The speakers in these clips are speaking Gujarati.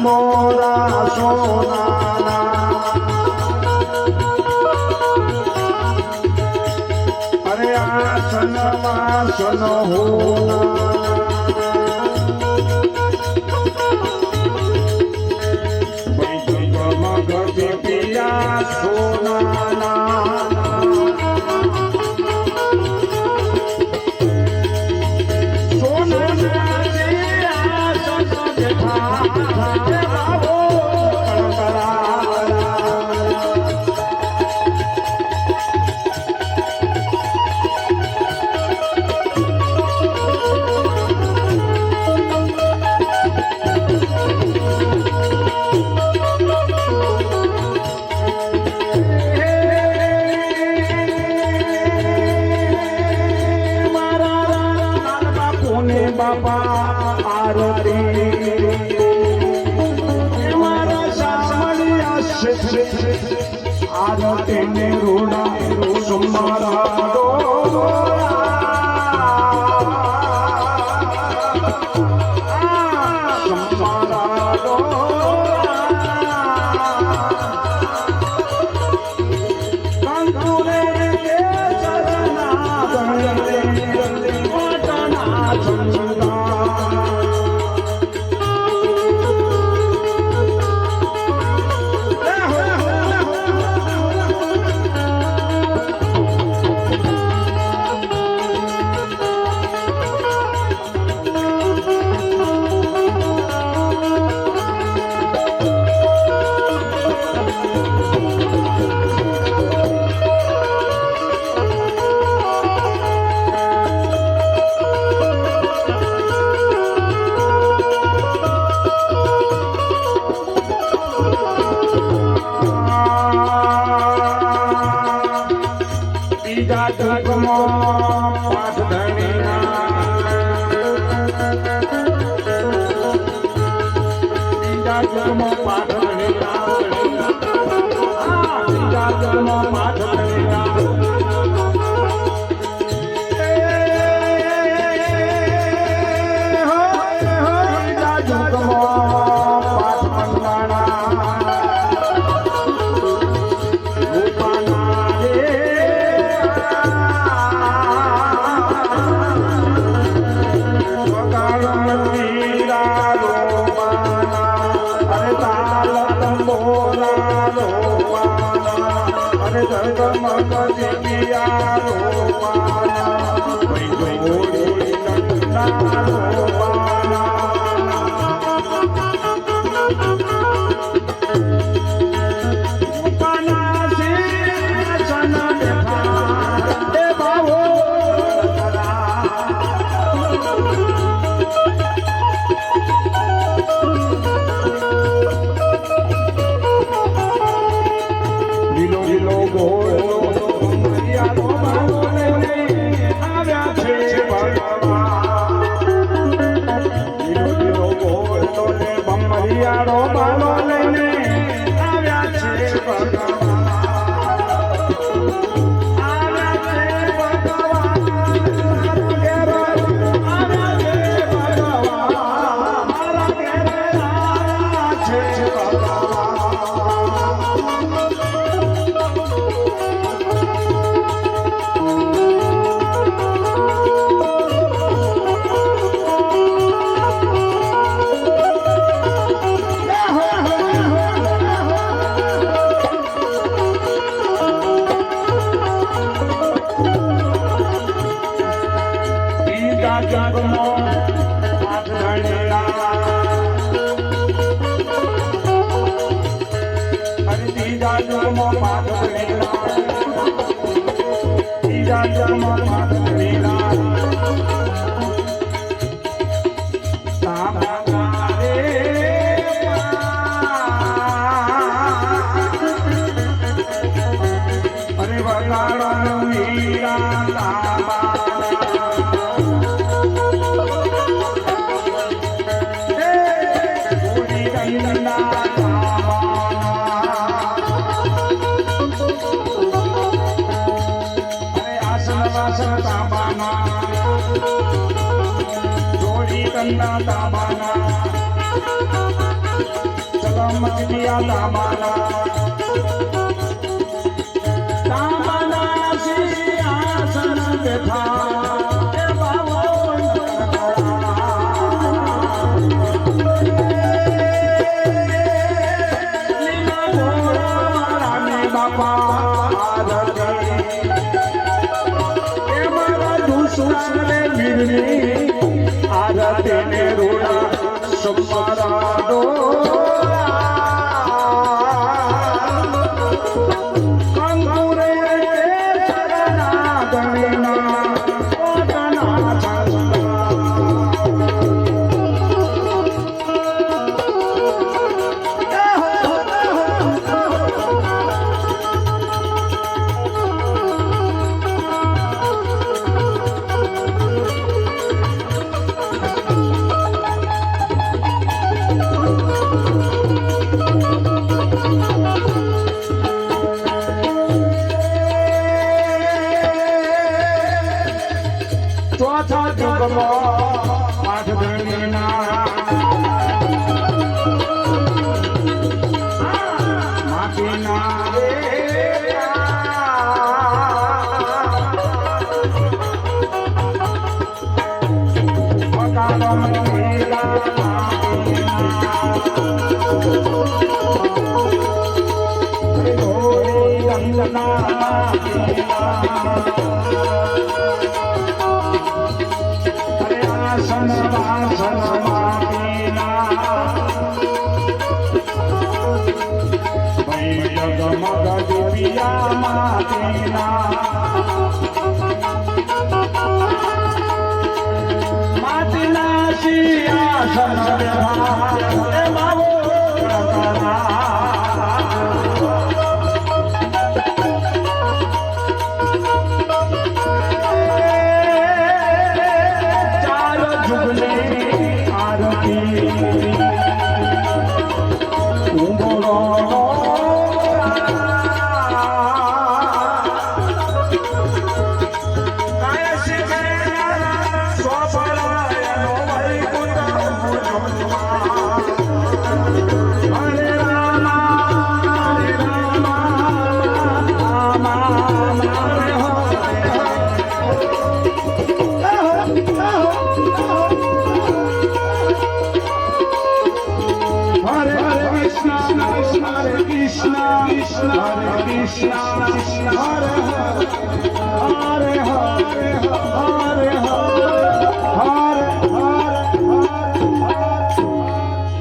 મોરા સોનાના અરે આસન વાસન હોના મગજ પિયા સોનાના आरती ने रोना सुमारा દાબાના ચોરી કંદા દાબાના ચલમ ચિયા દાબાના દાબાના સિંહાસન બેઠા એ બાબો લીલા ઘોડા રામે બાપા आरती ने रूड़ा सुमरा दो कंगुरे शरणा गणना ओटना ચોથા યુગમાં પાઠધણીના માટીના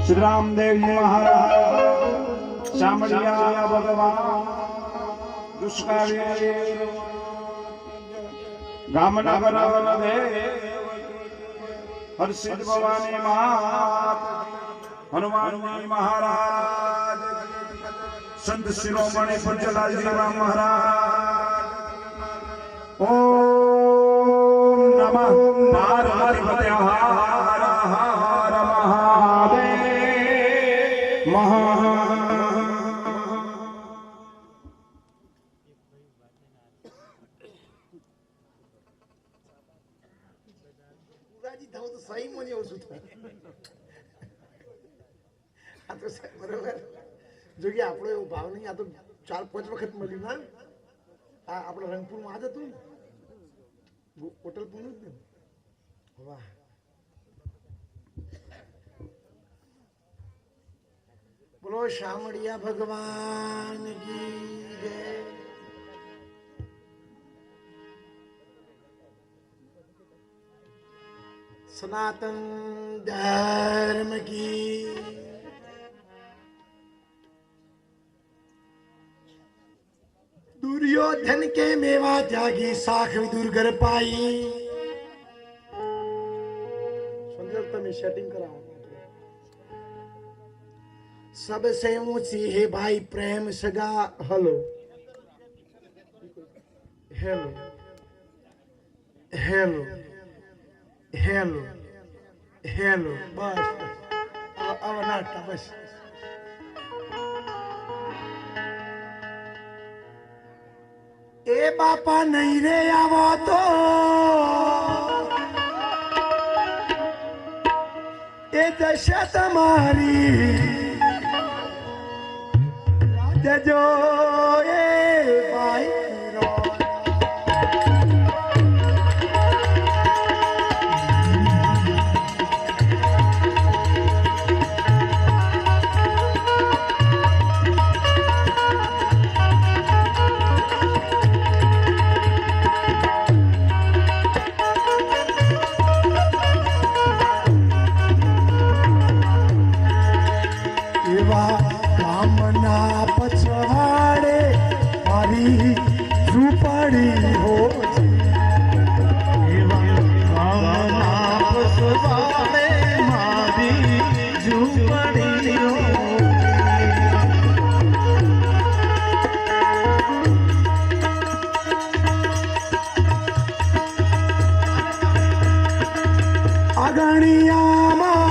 श्री रामदेव महाराज शामળિયા भगवान दुष्कावी गामना बराबर दे हर्षित भवानी मात हनुमान जी महाराज संत शिरोमणि पूज्यलाल जी महाराज ओम नमः पार्वती हर हर महादेव महा સહી મને એવું શું આ તો બરોબર જો કે આપણો એવો ભાવ નહીં આ તો 4-5 વખત મળ્યું ના આ આપણે રંગપુરમાં આ જ હતું ને હોટલ પૂરું જ ને વાહ બોલો શામળિયા ભગવાન કી જય सनातन धर्म की दुर्योधन के मेवा त्यागी साख विदुर घर पाई सुंदरता में सेटिंग कराओ सबसे ऊंची है भाई प्रेम सगा hello hello hello hello hello बस अब नाटक बस ए बापा नहीं रे आवो तो જશે તમારી જજો એ ભાઈ રો પછવાડે મારી ઝૂંપડી હો મારી ઝૂંપડી આગણિયામાં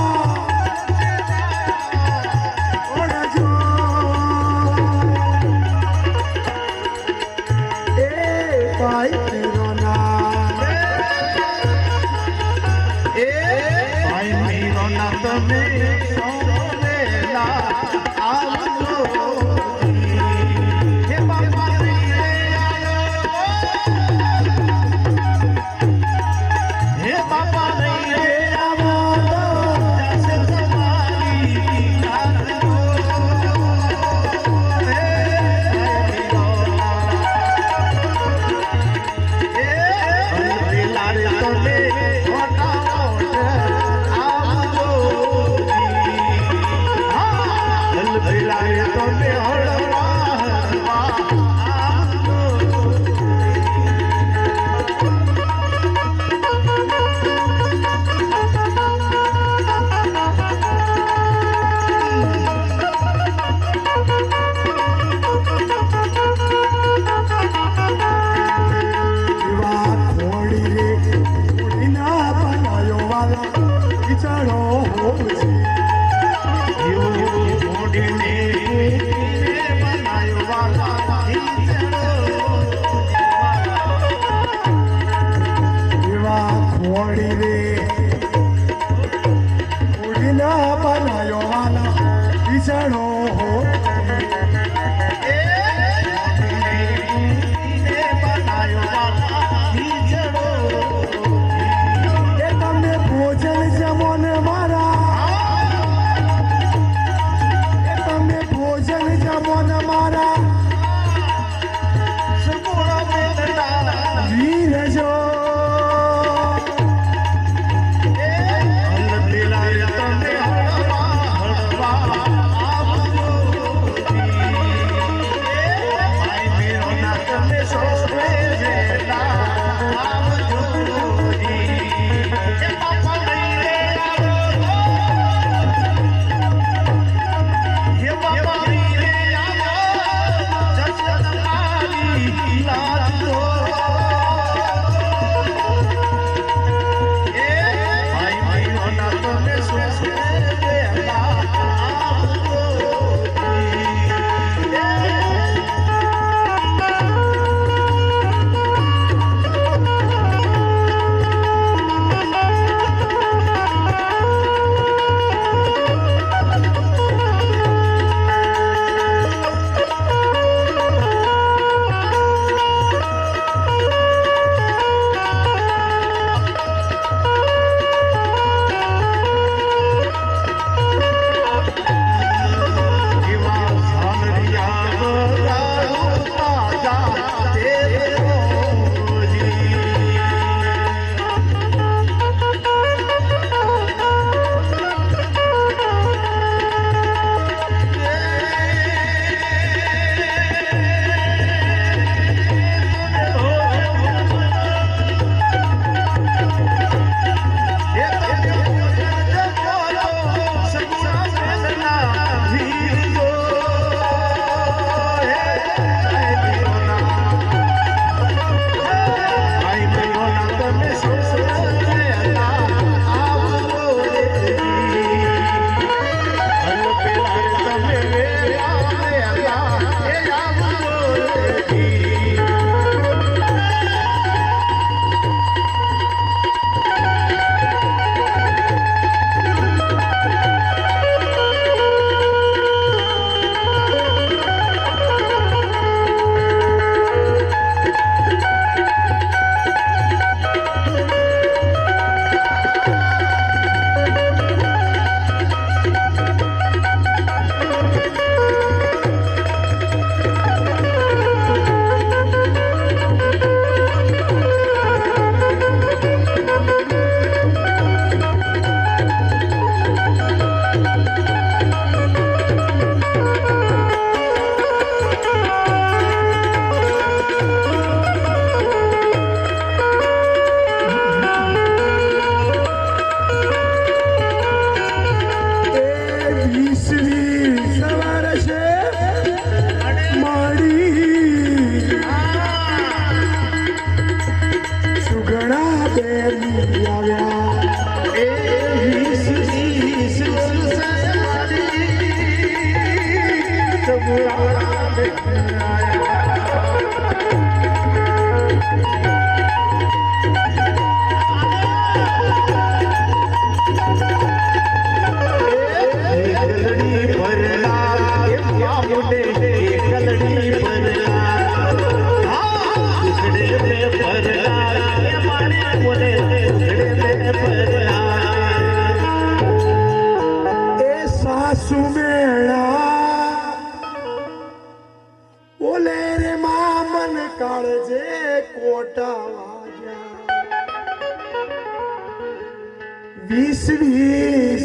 વીસ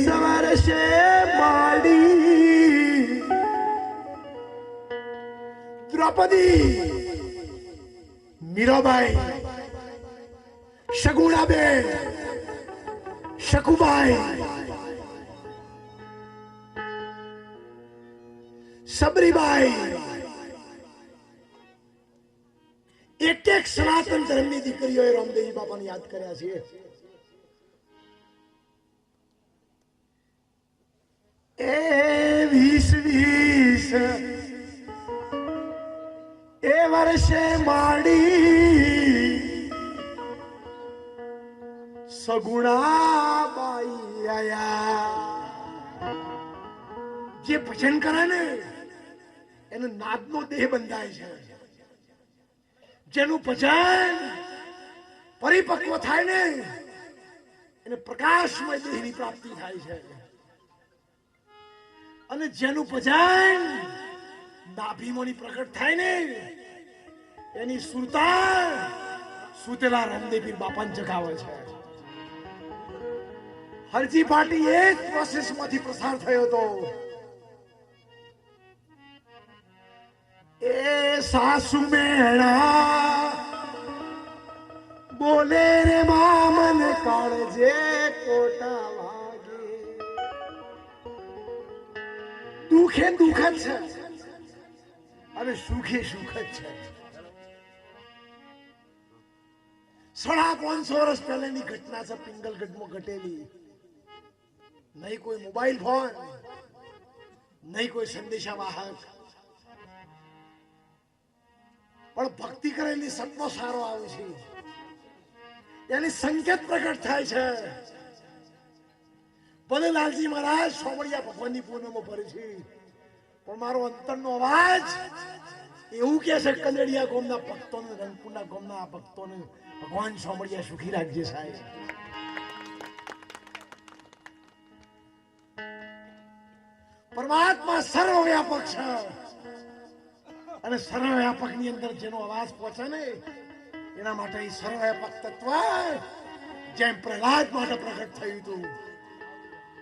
વર્ષે માડી દ્રૌપદી, મીરાબાઈ, શગુણાબેન, શકુબાઈ, સબરીબાઈ, એક એક સનાતન ધર્મની દીકરીઓએ રામદેવજી બાપાને યાદ કર્યા છે. એ 20 એ વર્ષે માડી સગુણાબાઈ આયા. જે ભજન કરે ને એને નાદનો દેહ બંધાય છે. જેનું ભજન પરિપક્વ થાય ને એને પ્રકાશમય દેહની પ્રાપ્તિ થાય છે. અને જેનું ભજન નાભીમાંની પ્રગટ થાય ને એની સુરતા સુતેલા રામદેવપીર બાપાને જગાવે છે. હરજી પાટી એક પ્રોસેસમાંથી પસાર થયો હતો. એ સાસુ મેણા બોલે રે મામન કાળજે કોટા વાગે. દુખે દુઃખ જ છે અને સુખે સુખ જ છે. 550 વર્ષ પહેલાની ઘટના છે. પિંગલગઢમાં ઘટેલી. નહીં કોઈ મોબાઈલ ફોન, નહીં કોઈ સંદેશા વાહક, પણ ભક્તિ કરેલી સત્વો સારો આવે છે. એની સંકેત પ્રગટ થાય છે. ભલે લાલજી મહારાજ સોમળિયા ભગવાનની પૂનમમાં ભરે છે, પણ મારો અંતરનો અવાજ એવું કે છે કંદડિયા ગામના ભક્તોને, રંગપુરના ગામના ભક્તોને ભગવાન સોમળિયા સુખી રાખજે સાહેબ. પરમાત્મા સર્વવ્યાપક છે અને સર્વવ્યાપક ની અંદર જેનો અવાજ પહોંચે ને એના માટે સર્વવ્યાપક તત્વ જેમ પ્રહલાદ માટે પ્રગટ થયું હતું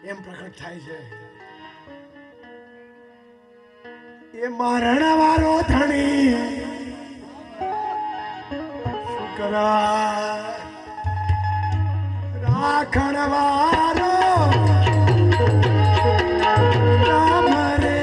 એમ પ્રગટ થાય છે. એ મરણ વાળો ધણી શુકરા રાખણ વાળો રામ રે.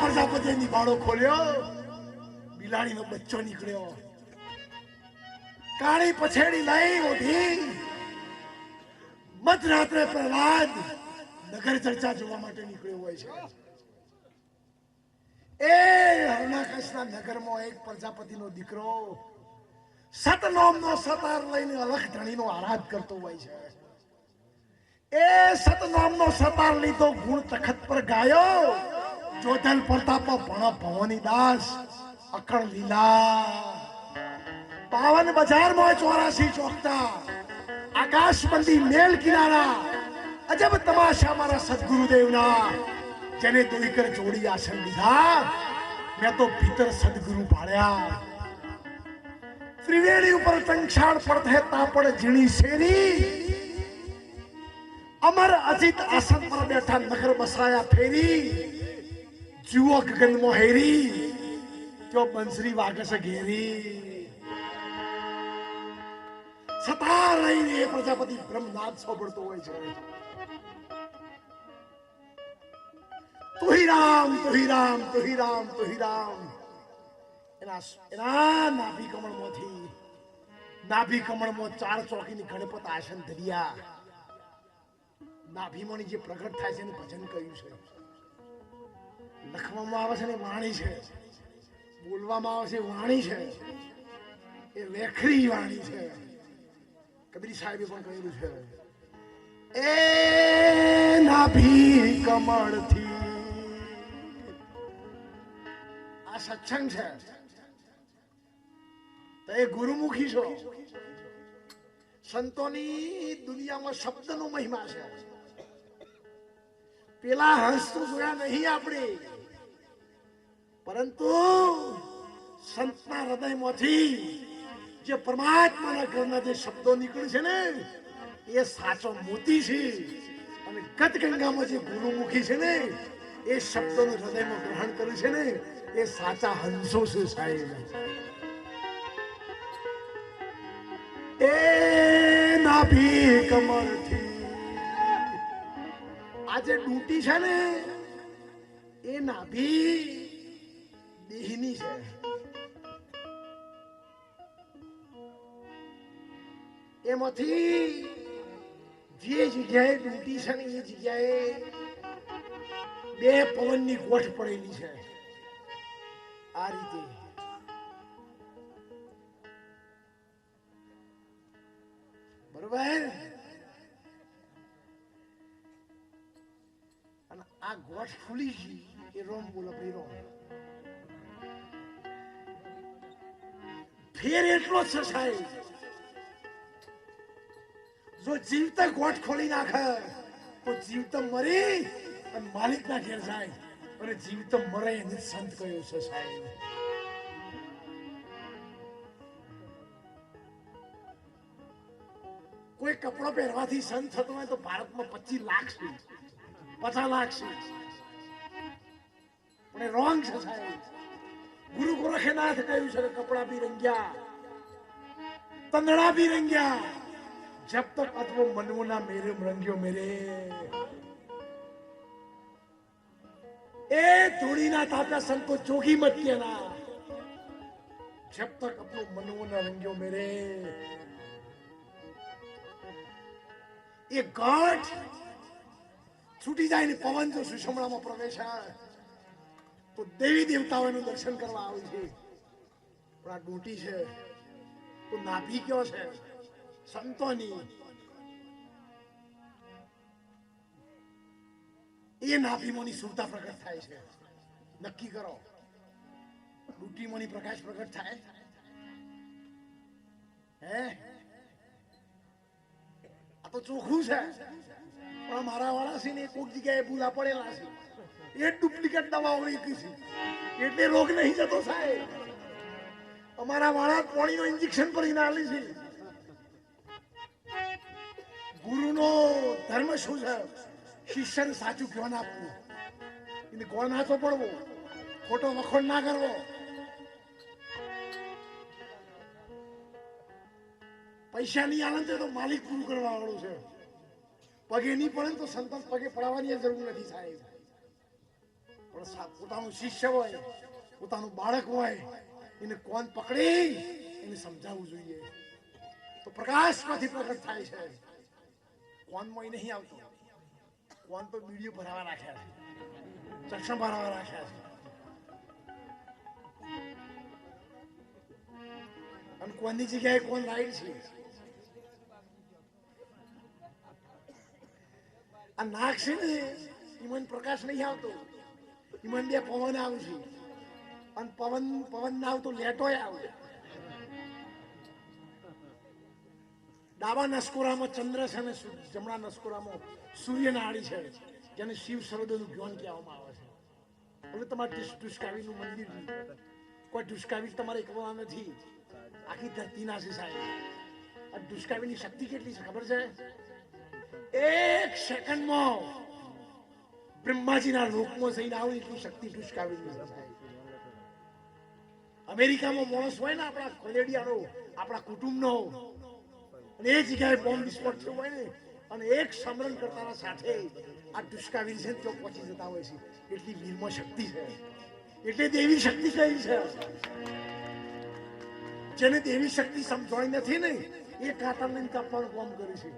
પ્રજાપતિની બાળો ખોલ્યો, બિલાડીનો બચ્ચો નીકળ્યો. કાળી પછેડી લઈ ઓઢી મધરાત્રે પ્રહલાદ નગર ચર્ચા જોવા માટે નીકળ્યો હોય છે. એ હરણાકશના નગરમાં એક પ્રજાપતિનો દીકરો સતનામનો સતાર લઈને અલખ ધણીનો આરાધ કરતો હોય છે. એ સતનામનો સતાર લીધો ગુણ તખત પર ગાયો, જોધલ પ્રતાપ ભણ ભવાની દાસ અકળ લીલા. 52 બજારમાં 84 ચોકતા આકાશબંધી મેલ કિનારા અજબ તમાશા મારા સદગુરુદેવના, જેને દોઈકર જોડી આસન લીધા મેં તો ભીતર સદગુરુ પાડ્યા. ત્રિવેણી ઉપર ટંક્ષાળ પડતે તાપડ ઝીણી શેરી, અમર અજીત આસન પર બેઠા નગર બસાયા ફેરી. જુઓ ગગન મોહેરી જો બંસરી વાગે છે ઘેરી. સતા લઈને એ પ્રજાપતિ બ્રહ્મનાદ સોબડતો હોય છે. તુહી રામ તુહી રામ તુહી રામ તુહી રામ. એના નાભી કમળમાં 4 ચોકીની ગણપત આસન ધર્યા. નાભીમાંની જે પ્રગટ થાય છે એનું ભજન કર્યું છે. લખવામાં આવે છે ને વાણી છે, બોલવામાં આવે છે વાણી છે, એ વેખરી વાણી છે. કબીર સાહેબે પણ કહ્યું છે, એ નાભી કમળથી. આ સત્સંગ છે તો એ ગુરુમુખી છો. સંતોની દુનિયામાં શબ્દનો મહિમા છે. પેલા હંસ તો જોયા નહીં આપણે, પરંતુ સંતના હૃદયમાંથી જે પરમાત્માના ઘરના જે શબ્દો નીકળે છે ને એ સાચો મોતી છે. અને ગત ગંગામાં જે ગુરુમુખી છે ને એ શબ્દોનું હૃદયમાં ગ્રહણ કર્યું છે ને એ સાચા હંસો છે સાહેબ. એ નાભી કમળથી આજે ડૂટી છે ને એ નાભી દેહની છે. એમાંથી જે જગ્યાએ ડૂટી છે ને એ જગ્યાએ 2 પવનની ગોઠ પડેલી છે. આ રીતે બરોબર. અને આ ગોઠ ખુલી ગઈ એ રોમ બોલો રોમ. ફેર એટલો જ છે સાહેબ, જો જીવતા ગોઠ ખોલી નાખે તો જીવતા મરી અને માલિક ના ઘેર જાય, અને જીવતા મરે એને સંત કહ્યું છે સાહેબ. કોઈ કપડો પહેરવાથી સંત થતો હોય તો ભારતમાં 25 લાખ છે, 50 લાખ છે, પણ એ રોંગ છે સાહેબ. ગુરુ ગોરખનાથ કહ્યું છે કે કપડા ભી રંગ્યા, તંદડા ભી રંગ્યા, जब तक अथवा मनवो ना मेरे रंग्यो मेरे. ए थोड़ी ना ताप्या संतो जोगी मत कहना, जब तक अपनो मनवो ना रंग्यो मेरे. ये गांठ छूटी जाए ने पवन जो सुषमणाમાં પ્રવેશ તો દેવી દેવતાઓનું દર્શન કરવા આવે છે. પણ આ ડૂંટી છે તો નાભી કયો છે સંતોની. એ નાભીમાંની સુરતા પ્રગટ થાય છે. નક્કી કરો, ડૂંટીમાંની પ્રકાશ પ્રગટ થાય હે? આ તો ચોખ્ખું છે. પણ મારા વાળા છે ને કોઈક જગ્યાએ ભૂલા પડેલા છે, એ ડુપ્લિકેટ દવાઓ વેચી છે એટલે રોગ નહીં જતો સાહેબ. અમારા વાળા પાણીનો ઇન્જેક્શન ભરીને આલી છે. ગુરુનો ધર્મ શું છે? શિષ્યને સાચું જ્ઞાન આપવું, એને કોણ હાથો પડવો, ખોટો વખોડ ના કરવો. પૈસા નહીં આનંદ તો માલિક પૂરું કરવા વાળું છે. પગે નહીં પડે તો સંતાન પગે પડાવવાની જરૂર નથી સાહેબ. પણ પોતાનું શિષ્ય હોય, પોતાનું બાળક હોય, એને કોણ પકડી એને સમજાવવું જોઈએ. તો પ્રકાશમાંથી પ્રગટ થાય છે. કોનમાં નહીં આવતો. કોન તો બીડીઓ ભરાવા રાખ્યા છે, ચક્ષમ ભરાવા રાખ્યા છે. અને કોની જગ્યાએ કોણ લાઈટ છે. આ નાક છે ને એમાં પ્રકાશ નહીં આવતો, એમાં બે પવન આવશે અને પવન ના આવતો લેટોય આવે. ડાબા નસકોરામાં ચંદ્ર છે અને જમણા નસકોરામાં સૂર્ય નાડી છે, જેને શિવ સરોદનું જ્ઞાન કહેવામાં આવે છે. હવે તમારે ઢુસકાવીનું મંદિર કોઈ ઢુસકાવી તમારે એકવા નથી, આખી ધરતી ના છે સાહેબ. આ ઢુસકાવીની શક્તિ કેટલી છે ખબર છે? 1 સેકન્ડમાં બ્રહ્માજીના લોકમાં જઈને આવું એટલી શક્તિ ઢુસકાવીની છે સાહેબ. અમેરિકામાં માણસ હોય ને આપણા કોલેડિયાનો, આપણા કુટુંબનો, અને એ જગ્યાએ બોમ્બ વિસ્ફોટ થયો હોય ને અને એક સમરણ કરતા સાથે આ ઢુસકાવી છે તો પહોંચી જતા હોય છે. એટલી વીરમાં શક્તિ છે, એટલે દેવી શક્તિ કઈ છે. જેને દેવી શક્તિ સમજાણી નથી ને એ કાતરને કાપવાનું કામ કરે છે.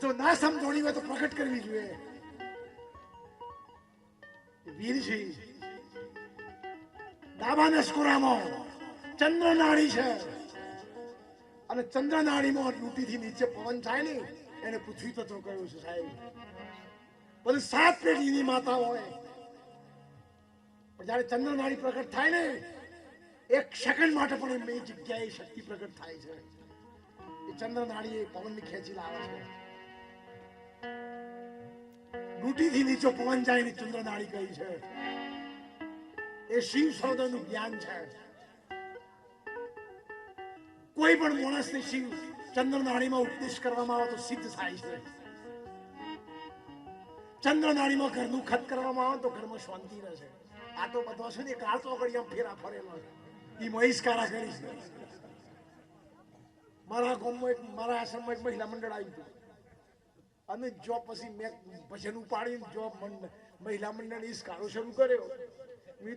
જો ના સમજાણી હોય તો પ્રગટ કરવી જોઈએ. વીર છે ડાબા નસકોરામાં ચંદ્ર નાડી છે અને ચંદ્ર નાડીમાં લૂંટીથી નીચે પવન થાય ને એને પૃથ્વી તત્વ કહ્યું છે સાહેબ. બધી 7 પેઢીની માતા હોય પણ જયારે ચંદ્ર નાડી પ્રગટ થાય ને 1 સેકન્ડ માટે પણ એ જગ્યાએ શક્તિ પ્રગટ થાય છે. એ ચંદ્ર નાડી એ પવનને ખેંચી લાવે છે. લૂંટીથી નીચે પવન જાય ને ચંદ્ર નાડી કહી છે. એ શિવ સૌદરનું જ્ઞાન છે. કોઈ પણ માણસને શિવ ચંદ્ર નાડીમાં ઉપદેશ કરવામાં આવે તો સિદ્ધ થાય છે. ચંદ્ર નાડીમાં ઘરનું ખત કરવામાં આવે તો ઘરમાં શાંતિ રહે છે. આ તો બધો છે ને કાળતો ઘડી આમ ફેરા ફરેલો છે. એ મહિષ્કારા કરી છે. મારા ગામમાં મારા આશ્રમમાં એક મહિલા મંડળ આવ્યું હતું અને જોબ પછી મેં ભજન ઉપાડીને જોબ મહિલા મંડળ ઈસકારો શરૂ કર્યો.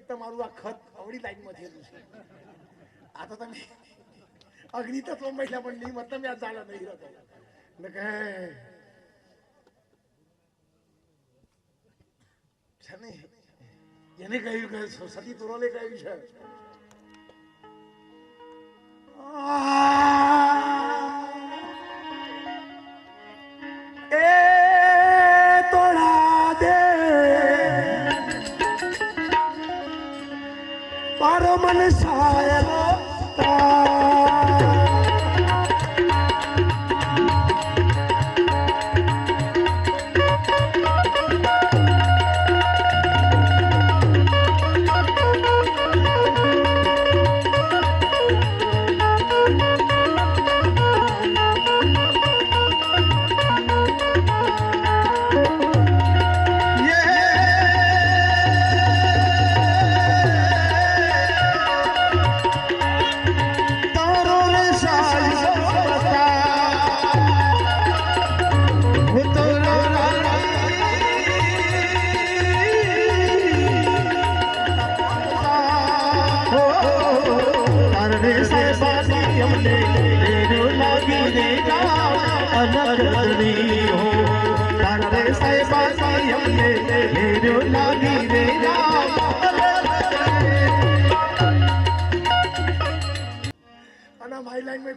તમારું આ ખત અવળી લાઈનમાં થયેલું છે. આ તો તમે અગ્નિ તત્વ મહિલા મંડળ મતલબ આ ચાલે નહીં રહેતો ને કહે છે ને એને કહ્યું કે સતી તોરલે કહ્યું છે એ તોડા દે મારો મન સાયલો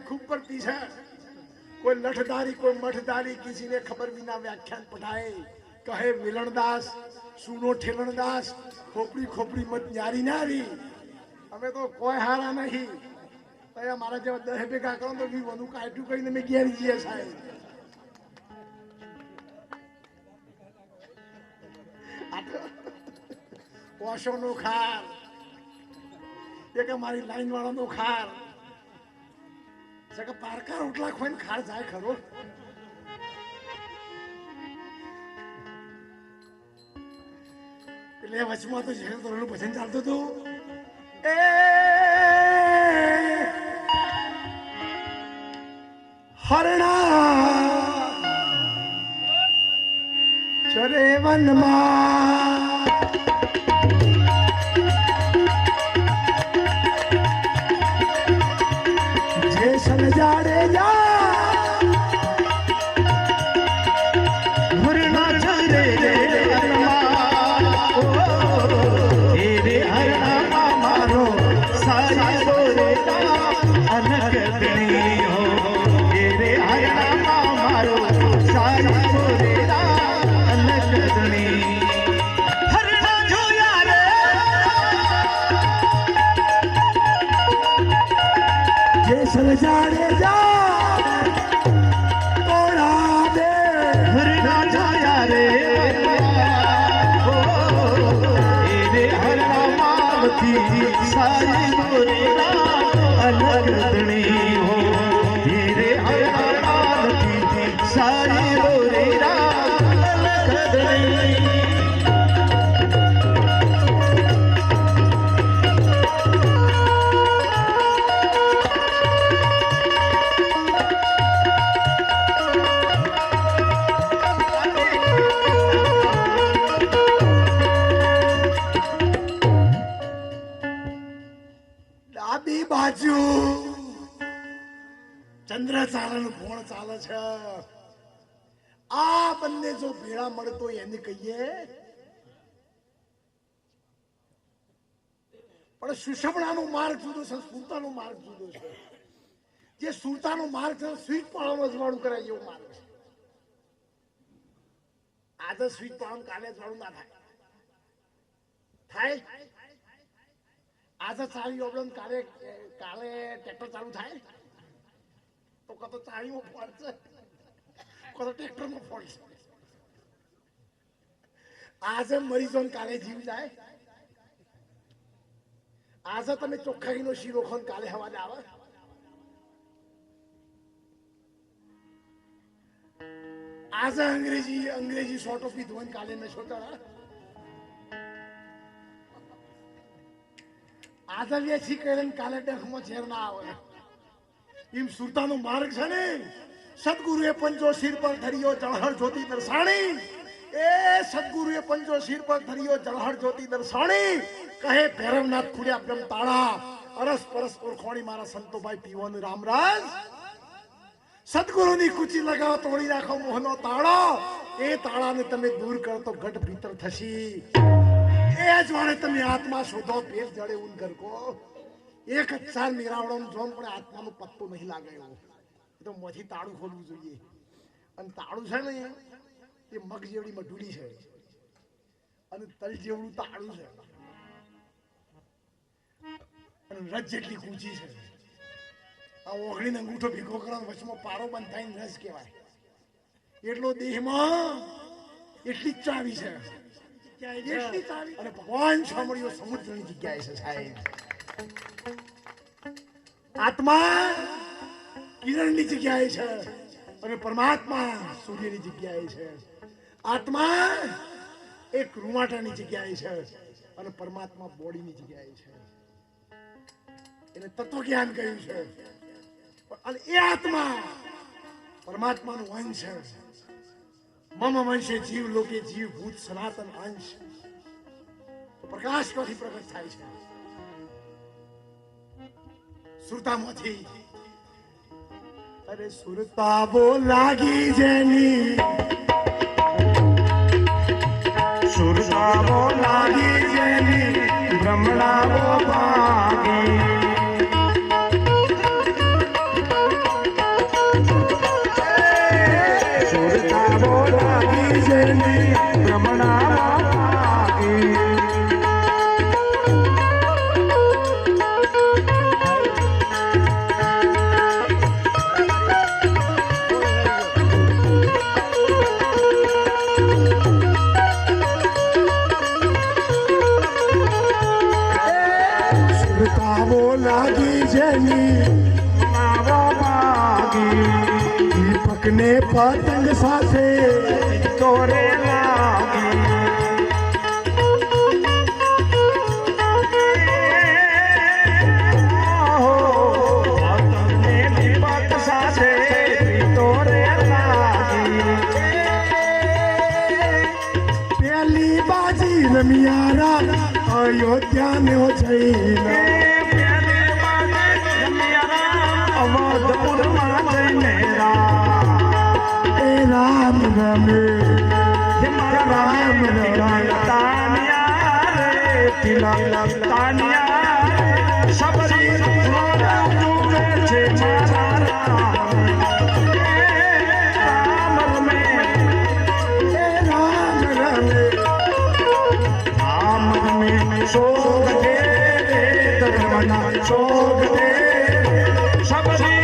खूब पड़ती है. कोई लठदारी कोई मठदारी किसी ने खबर बिना व्याख्यान पढ़ाए कहे मिलनदास सुनो ठेलनदास खोपड़ी खोपड़ी मत न्यारी नारी. हमें तो कोई हारा नहीं. मारा जब 10 ભેગા કરો તો બી વધુ કાઢ્યું કહીને મેં ઘેરી જઈએ સાહેબ. ઓશો નો ખાર એક અમારી લાઈન વાળો નો ખાર સકે પારકા રોટલા ખોઈને ખાર જાય ખરો. એટલે વચમાં તો જેનું તોરનું ભજન ચાલતું હતું એ હરણા ચરે વનમાં હર જાડેજા તોડા દે હરના છાયા રે રે હરના માલથી સારી દોરેલા અલગ ધણી હો રે હરના માલથી સારી દોરેલા અલગ ધણી ડાબી બાજુ ચંદ્ર ચાલે ને કોણ ચાલે છે આ બંને જો ભેળા મળે તો એને કહીએ પણ સુષમણાનો માર્ગ જુદો છે સુરતાનો માર્ગ જુદો છે જે સુરતાનો માર્ગ છે સ્વીટ પાળાનો અજવાળું કરાય એવો માર્ગ છે આજે સ્વીટ પાળાનું કાલે અજવાળું ના થાય થાય આજે ચાવી ઓબળન કાલે ટ્રેક્ટર ચાલુ થાય તો કતો ચાવીમાં ફોલ્ટ છે કતો ટ્રેક્ટરમાં ફોલ્ટ છે આજે મરી જો કાલે જીવ જાય આજે તમે ચોખ્ખાઈનો શીરો ખો કાલે હવાને આવે આજે અંગ્રેજી શોર્ટ ઓફ પીધું કાલે નશો ચડે આજે વેચી કરીને કાલે ડખમાં ઝેર ના આવે એમ સુરતાનો માર્ગ છે ને સદગુરુએ પંજો શિર પર ધર્યો જળહળ જ્યોતિ દર્શાણી એ સદગુરુએ પંજો શિર પર ધર્યો જળહળ જ્યોતિ દર્શાણી કહે ભૈરવનાથ ખુડ્યા બ્રહ્મ તાળા અરસ પરસ ઓળખોણી મારા સંતોભાઈ પીવાનું રામરાજ સદગુરુની કુચી લગાવો તોડી નાખો મોહનો તાળો એ તાળાને તમે દૂર કરો તો ઘટ ભીતર થશી એ જ વાળે તમે આત્મા શોધો પેટ જડે ઉન કરકો એક જ ચાર મેરાવડો જોમ પણ આત્માનો પત્તો નહીં લાગે એવો તો મોથી તાળું ખોલવું જોઈએ અને તાળું છે ને એ મગ જેવડી મઢુડી છે અને તલ જેવડું તાળું છે અને રજ જેટલી કૂચી છે આ ઓગળીને અંગૂઠો ભેગો કરવાનો વચમાં પારો બંધ થાય રસ કહેવાય એટલો દેહમાં એટલી જ ચાવી છે અને ભગવાન સાંભળ્યો સમુદ્રની જગ્યાએ છે સાહેબ આત્મા કિરણની જગ્યાએ છે અને પરમાત્મા સૂર્યની જગ્યાએ છે આત્મા એક રૂવાટાની જગ્યાએ છે અને પરમાત્મા બોડીની જગ્યાએ છે એને તત્વ જ્ઞાન કહ્યું છે અને એ આત્મા પરમાત્માનું અંશ છે મમ વંશે જીવ લોકે જીવ ભૂત સનાતન અંશ પ્રકાશમાંથી પ્રગટ થાય છે સુરતામાંથી અરે સુરતા બો લાગી જેની સુરતા બો લાગી જેની બ્રહ્મણા બો ભાગી સુરતા બો લાગી જેની બ્રહ્મણા બો ભાગી લાગી જેની દીપક ને પતંગ સાથે તોરે લાગી પતંગને દીપક સાથે તોરે લાગી પેલી બાજી રમિયારા અયોધ્યા ને જઈને અવધપુરમાં જઈને રામ રમે રામ તાનિયા રે તિલક તાનિયા સબરી તુમે છે રામ રમે રામ રમે સોગ દે ધર્મના સોગ દે સબરી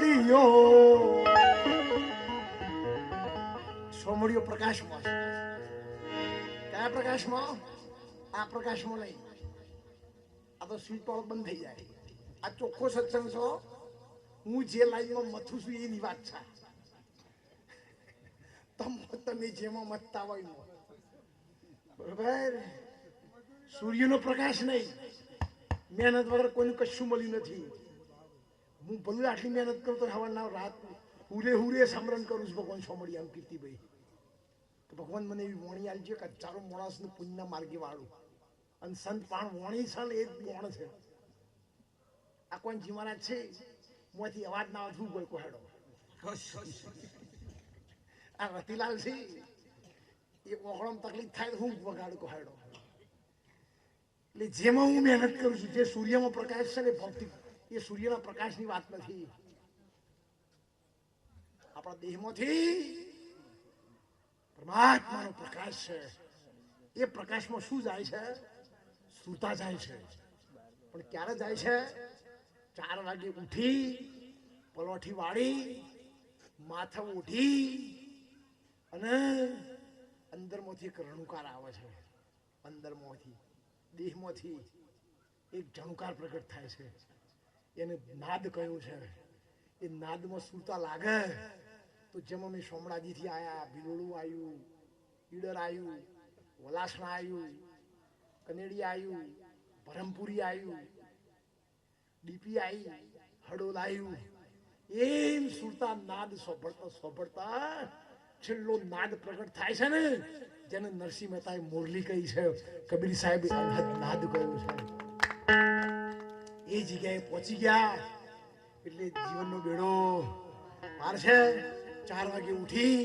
સોમળીયો સોમળીયો પ્રકાશમાં છે. કયા પ્રકાશમાં? આ પ્રકાશમાં નહીં. આ તો સ્વીચ પાવર બંધ થઈ જાય. આ ચોખ્ખો સત્સંગ છો. હું જે લાઈનમાં મથું છું એની વાત છે. તમે જેમાં મથતા હોય બરોબર. સૂર્યનો પ્રકાશ નહીં. મહેનત વગર કોઈને કશું મળ્યું નથી. હું ભલે આટલી મહેનત કરું તો હવાના રાત હુરે સમરણ કરું છું ભગવાન સોમળી આમ કીર્તિભાઈ. તો ભગવાન મને એવી વાણી આલજો કે હજારો માણસનું પુણ્યના માર્ગે વાળું. અને સંત પાણ વાણી છે ને એ જ વાણ છે. આ કોણ જી મહારાજ છે મોથી અવાજ ના વધવું કોઈ કોહેડો. આ રતિલાલ છે એ ઓગળમ તકલીફ થાય તો હું વગાડ કોહેડો. એટલે જેમાં હું મહેનત કરું છું જે સૂર્યમાં પ્રકાશ છે ને ભૌતિક એ સૂર્યના પ્રકાશની વાત નથી. આપણા દેહમાંથી પરમાત્માનો પ્રકાશ છે. એ પ્રકાશમાં શું જાય છે? સુતા જાય છે. પણ ક્યારે જાય છે? 4 વાગે ઉઠી પલોઠી વાળી માથા ઉઠી અને અંદરમાંથી એક રણુકાર આવે છે. અંદરમાંથી દેહમાંથી એક જણુકાર પ્રગટ થાય છે. એને નાદ કહ્યું છે. એ નાદમાં સુરતા લાગે તો જેમાં મેં સોમળાજીથી આયા, ભીલોડું આવ્યું, ઈડર આવ્યું, વલાસણા આવ્યું, કનેડી આવ્યું, ભરમપુરી આવ્યું, ડીપી આવી, હડોલ આવ્યું. એમ સુરતા નાદ સોંભળતા છેલ્લો નાદ પ્રગટ થાય છે ને જેને નરસિંહ મહેતાએ મોરલી કહી છે, કબીર સાહેબ નાદ કહ્યું છે. એ જગ્યાએ પહોંચી ગયા એટલે જીવનનો બેડો પાર છે. 4 વાગે ઉઠી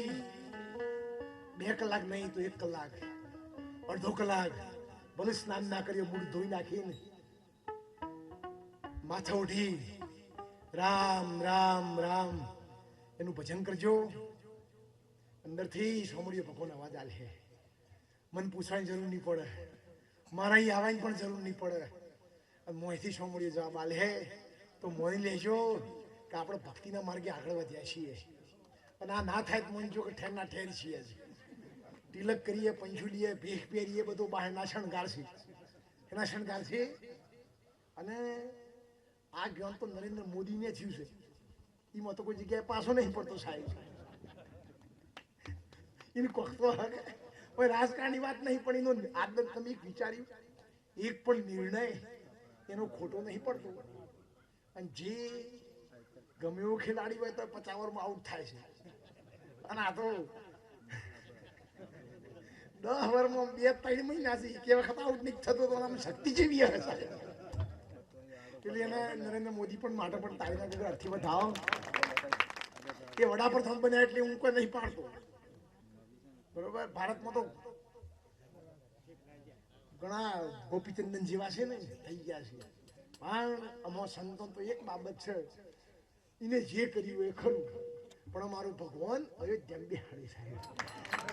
2 કલાક નહીં તો 1 કલાક, અડધો કલાક ભલે સ્નાન ના કરીએ, મૂળ ધોઈ નાખીને માથા ઉઠી રામ રામ રામ એનું ભજન કરજો. અંદરથી સોમળીયો ભગવાન અવાજ આલે. મન પૂછવાની જરૂર નહીં પડે, મારા અહીં આવવાની પણ જરૂર નહીં પડે. મોંથી સોમળીયો જવાબ આલે તો મોની લેજો કે આપણે ભક્તિના માર્ગે આગળ વધ્યા છીએ. અને આ ના થાય તો મોની જો કે ઠેરના ઠેર છીએ. તિલક કરીએ, પંચુલીએ, ભેખ પહેરીએ, બધું બહારના શણગાર છે. એના શણગાર છે. અને આ જ્ઞાન તો નરેન્દ્ર મોદીને થયું છે. એમાં તો કોઈ જગ્યાએ પાછો નહીં પડતો સાહેબ. એને કોખતો કોઈ રાજકારણની વાત નહીં પણ એનો આદત તમે વિચાર્યું એક પણ નિર્ણય એનો ખોટો નહીં પડતો. અને જે ગમે એવો ખેલાડી હોય તો 50 ઓવરમાં આઉટ થાય છે. અને આ તો 10 ઓવરમાં 2-3 મહિના છે કે વખત આઉટ નહીં થતો તો આમ શક્તિ જેવી હશે. એટલે એને નરેન્દ્ર મોદી પણ માટે પણ તાળીના વગર અર્થી વધાવો. એ વડાપ્રધાન બન્યા એટલે હું કોઈ નહીં પાડતો બરોબર. ભારતમાં તો ઘણા ગોપીચંદન જેવા છે ને થઈ ગયા છે. પણ અમારા સંતો તો એક બાબત છે, એને જે કર્યું એ ખરું. પણ અમારું ભગવાન અયોધ્યા બિહારી સાહેબ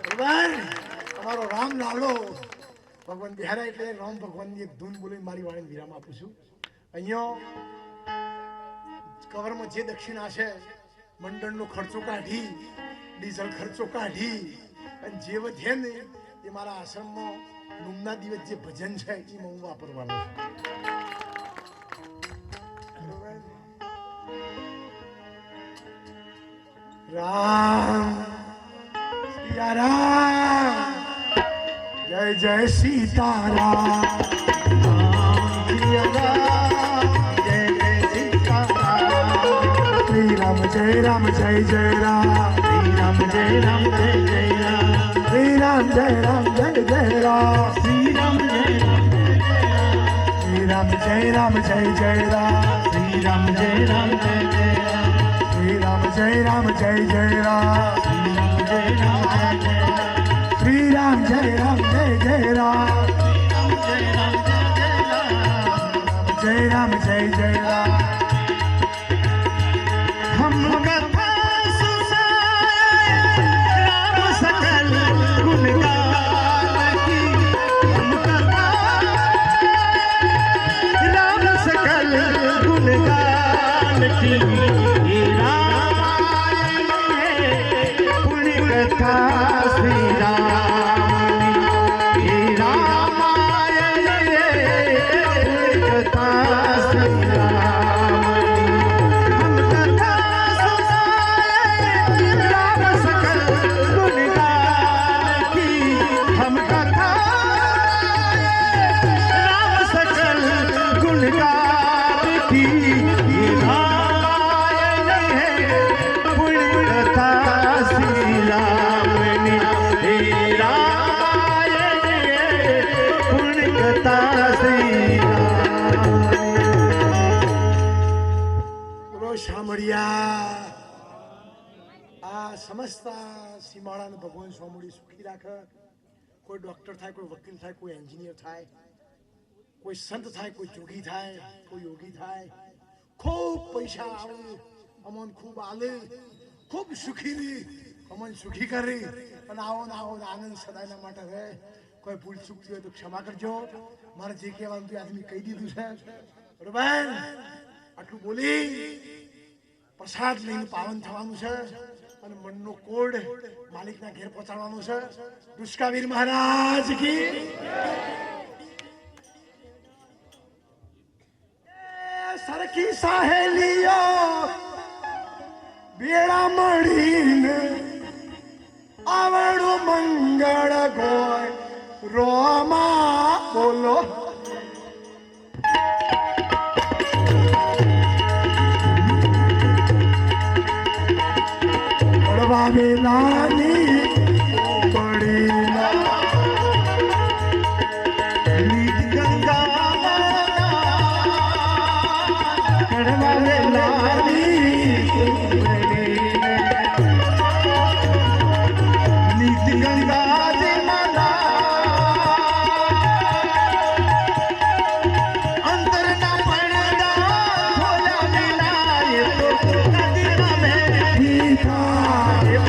બરોબર. અમારો રામ લાલો ભગવાન બિહારા એટલે રામ ભગવાનની એક ધૂન બોલીને મારી વાણીને વિરામ આપું છું. અહીંયા કવરમાં જે દક્ષિણા છે મંડળનો ખર્ચો કાઢી, ડીઝલ ખર્ચો કાઢી અને જે વધે ને એ મારા આશ્રમમાં નુમના દિવસ જે ભજન છે એમાં હું વાપરવાનો છું. રામ સિયા રામ, જય જય સીતારામ. श्री राम जय राम जय जय राम. श्री राम जय राम जय जय राम. श्री राम जय राम जय जय राम. श्री राम जय राम जय जय राम. श्री राम जय राम जय जय राम. श्री राम जय राम जय जय राम. श्री राम जय राम जय जय राम. श्री राम जय राम जय जय राम. जय राम जय जय राम. हम कथा सुनाए राम सकल गुणगान की. हम कथा राम सकल गुणगान की. સાંભળ્યા આ સમજતા સીમાડાને ભગવાન સોમડી સુખી રાખે. કોઈ ડોક્ટર થાય, કોઈ વકીલ થાય, કોઈ એન્જિનિયર થાય, કોઈ સંત થાય, કોઈ જોગી થાય, કોઈ યોગી થાય. ખૂબ પૈસા આવે અમન, ખૂબ આલે, ખૂબ સુખી રહી અમન, સુખી કરી. અને આવો ને આવો આનંદ સદાયના માટે રહે. કોઈ ભૂલ ચૂકતી હોય તો ક્ષમા કરજો. મારે જે કહેવાનું હતું આદમી કહી દીધું છે, બરોબર? આટલું બોલી પ્રસાદ લઈને પાવન થવાનું છે અને મનનો કોડ માલિકના ઘેર પહોંચાડવાનો છે. દુષ્કાવીર મહારાજ કી સરખી સાહેલીઓ બેડા મળીને આવડું મંગળ ગોય રોમા બોલો. વેલાની પડી કડવા વેલાની નીત ગંગા જે અંતરના પડદા ખોલા વિલાય તો નદીમાં બેઠી થાય.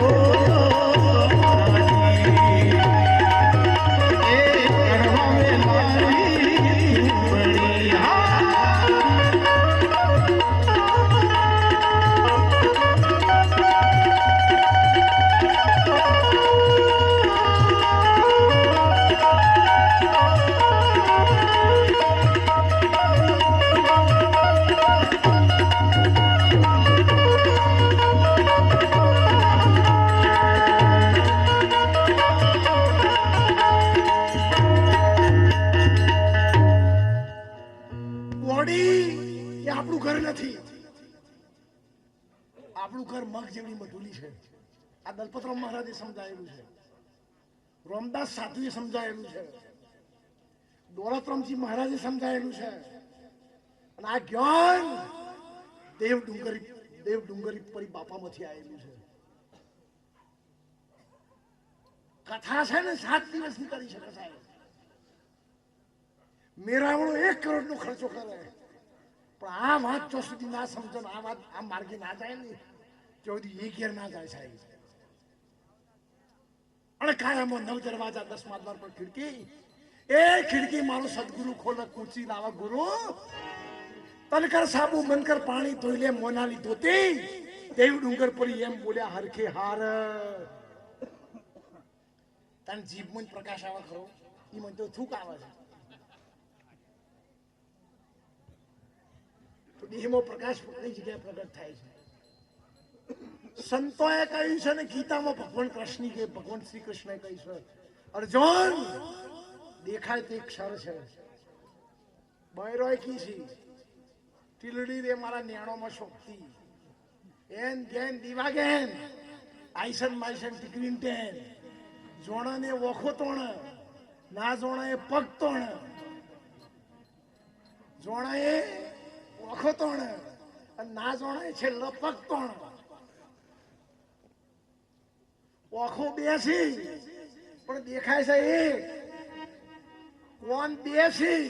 આપણું ઘર મગ જેવડી મધુલી છે. આ દલપતરામ મહારાજે સમજાયેલું છે, રામદાસ સાધુએ સમજાયેલું છે, દોલતરામજી મહારાજે સમજાયેલું છે. અને આ જ્ઞાન દેવ ડુંગરી પરી બાપામાંથી આવેલું છે. કથા છે ને 7 દિવસની કરી શકે સાહેબ. મેરાવણો 1 કરોડનો ખર્ચો કરે, પણ આ વાત જો સુધી ના સમજો, આ વાત આ માર્ગે ના જાય ને ત્યાં સુધી એ ઘેર ના જાય સાહેબ. અને કાયમો 9 દરવાજા 10મા દ્વાર પર ખિડકી, એ ખિડકી મારો સદગુરુ ખોલે કૂચી લાવા ગુરુ. તનકર સાબુ મનકર પાણી ધોઈ લે મોનાલી ધોતી, દેવ ડુંગર પરી એમ બોલ્યા હરખે હાર. તન જીભમાં પ્રકાશ આવે ખરો, એ મને તો થૂક આવે છે. દેહમાં પ્રકાશ પોતાની જગ્યાએ પ્રગટ થાય છે. સંતોએ કહ્યું છે ને ગીતામાં ભગવાન કૃષ્ણ કે ભગવાન શ્રી કૃષ્ણએ કહ્યું છે, અર્જુન દેખાય તે ક્ષર છે, બૈરોય કી છે ટીલડી રે મારા નેણોમાં શોખતી એન ગેન દીવા ગેન આઈસન માઈસન ટીકરીન ટેન જોણાને વખો તોણ ના જોણાએ પગ તોણ જોણાએ વખો તોણ અને ના જોણાએ છેલ્લો પગ તોણ. વખો બેસી પણ દેખાય છે એક, કોણ બેસી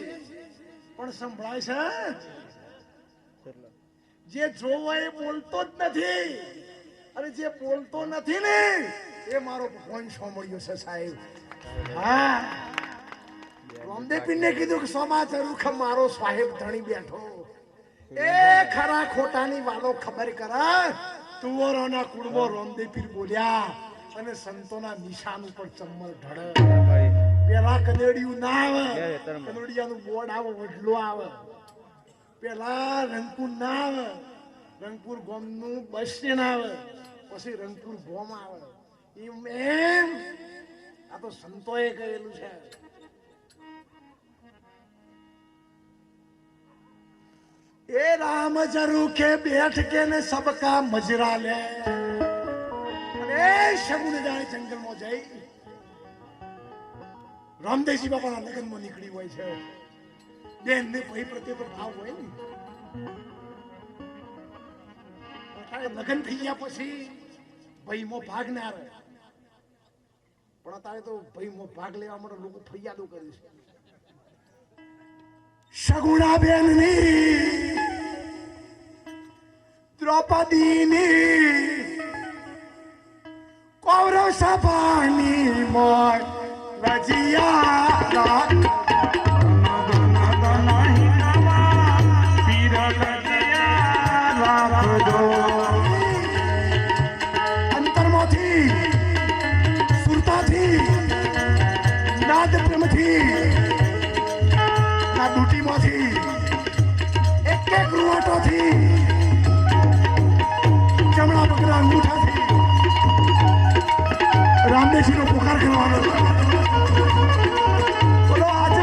પણ સંભળાય છે. જે જોવો એ બોલતો જ નથી, અને જે બોલતો નથી ને એ મારો ભગવાન સોમળ્યો છે સાહેબ. હા, રામદેવપીરને કીધું કે સમાચાર મારો સાહેબ ધણી બેઠો, એ ખરા ખોટાની વાતો ખબર કરા. તુવરોના કુળમાં રામદેવપીર બોલ્યા અને સંતોના નિશાન ઉપર ચમ્મર ઢળે. પેલા કનેડિયું ના આવે, કનેડિયાનું બોર્ડ આવે, વડલો આવે. પેલા રંગપુર ના આવે, રંગપુર ગામનું બસ સ્ટેન્ડ આવે, પછી રંગપુર ગામ આવે. એમ આ તો સંતોએ કહેલું છે. એ રામ જરુ કે બેઠ કે ને સબકા મજરા લે. અને શગુન જાણે જંગલમાં જઈ રામદેવજી બાપાના લગ્નમાં નીકળી હોય છે. બેન ને ભાઈ પ્રત્યે તો ભાવ હોય ને. અટાણે લગ્ન થઈ ગયા પછી ભાઈમો ભાગ ના આવે પણ અત્યારે તો ભાઈમો ભાગ લેવા માટે લોકો ફરિયાદો કરે છે સગુણાબેનની દ્રૌપદીની કૌરવ સભાની મોર રજિયા અંતરમાંથી સુરતાથી નાદ પ્રેમથી ના ડૂટીમાંથી એક એક રૂવાટોથી જમણા પગના અંગૂઠાથી રામદેવજીનો પુકાર કરવાનો બોલો આજે